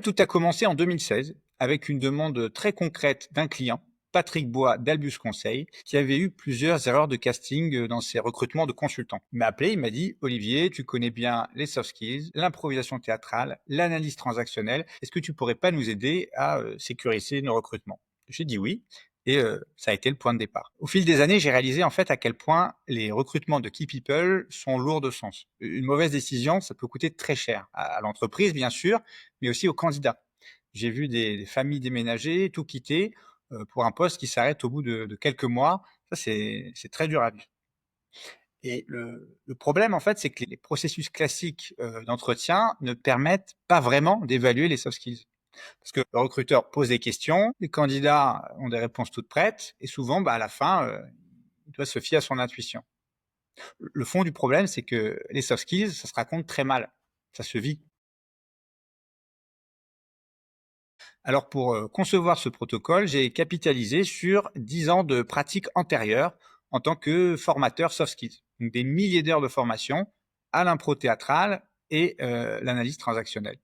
tout a commencé en 2016 avec une demande très concrète d'un client, Patrick Bois d'Albus Conseil, qui avait eu plusieurs erreurs de casting dans ses recrutements de consultants. Il m'a appelé, il m'a dit: Olivier, tu connais bien les soft skills, l'improvisation théâtrale, l'analyse transactionnelle. Est-ce que tu pourrais pas nous aider à sécuriser nos recrutements? J'ai dit oui. Et ça a été le point de départ. Au fil des années, j'ai réalisé en fait à quel point les recrutements de key people sont lourds de sens. Une mauvaise décision, ça peut coûter très cher à l'entreprise, bien sûr, mais aussi aux candidats. J'ai vu des familles déménager, tout quitter pour un poste qui s'arrête au bout de quelques mois. Ça, c'est très dur à vivre. Et le problème, en fait, c'est que les processus classiques d'entretien ne permettent pas vraiment d'évaluer les soft skills. Parce que le recruteur pose des questions, les candidats ont des réponses toutes prêtes, et souvent, à la fin, il doit se fier à son intuition. Le fond du problème, c'est que les soft skills, ça se raconte très mal. Ça se vit. Alors pour concevoir ce protocole, j'ai capitalisé sur 10 ans de pratique antérieure en tant que formateur soft skills. Donc des milliers d'heures de formation à l'impro théâtrale et l'analyse transactionnelle.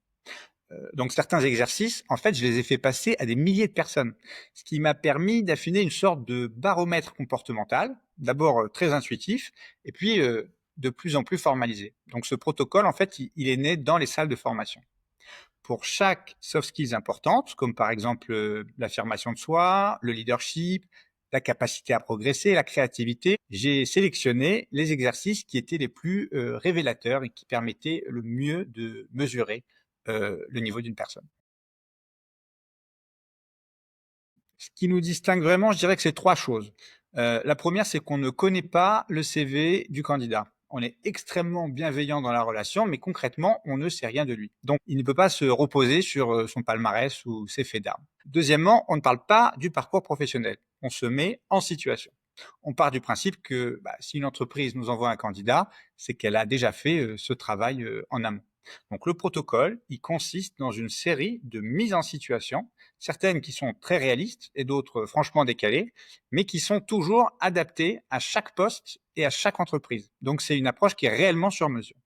Donc certains exercices, en fait, je les ai fait passer à des milliers de personnes, ce qui m'a permis d'affiner une sorte de baromètre comportemental, d'abord très intuitif, et puis de plus en plus formalisé. Donc ce protocole, en fait, il est né dans les salles de formation. Pour chaque soft skills importante, comme par exemple l'affirmation de soi, le leadership, la capacité à progresser, la créativité, j'ai sélectionné les exercices qui étaient les plus révélateurs et qui permettaient le mieux de mesurer le niveau d'une personne. Ce qui nous distingue vraiment, je dirais que c'est 3 choses. La première, c'est qu'on ne connaît pas le CV du candidat. On est extrêmement bienveillant dans la relation, mais concrètement, on ne sait rien de lui. Donc, il ne peut pas se reposer sur son palmarès ou ses faits d'armes. Deuxièmement, on ne parle pas du parcours professionnel. On se met en situation. On part du principe que si une entreprise nous envoie un candidat, c'est qu'elle a déjà fait ce travail en amont. Donc le protocole, il consiste dans une série de mises en situation, certaines qui sont très réalistes et d'autres franchement décalées, mais qui sont toujours adaptées à chaque poste et à chaque entreprise. Donc c'est une approche qui est réellement sur mesure.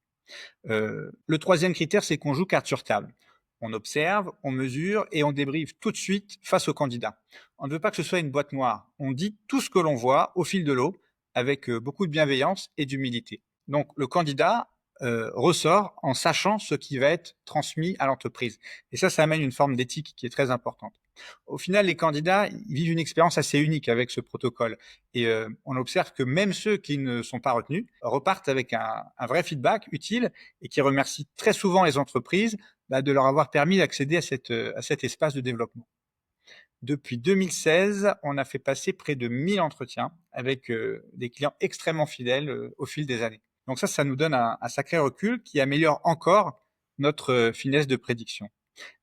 Le troisième critère, c'est qu'on joue carte sur table. On observe, on mesure et on débriefe tout de suite face au candidat. On ne veut pas que ce soit une boîte noire. On dit tout ce que l'on voit au fil de l'eau avec beaucoup de bienveillance et d'humilité. Donc le candidat ressort en sachant ce qui va être transmis à l'entreprise. Et ça amène une forme d'éthique qui est très importante. Au final, les candidats ils vivent une expérience assez unique avec ce protocole. Et on observe que même ceux qui ne sont pas retenus repartent avec un vrai feedback utile et qui remercient très souvent les entreprises de leur avoir permis d'accéder à cet espace de développement. Depuis 2016, on a fait passer près de 1000 entretiens avec des clients extrêmement fidèles au fil des années. Donc ça nous donne un sacré recul qui améliore encore notre finesse de prédiction.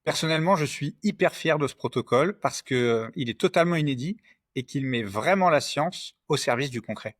Personnellement, je suis hyper fier de ce protocole parce que il est totalement inédit et qu'il met vraiment la science au service du concret.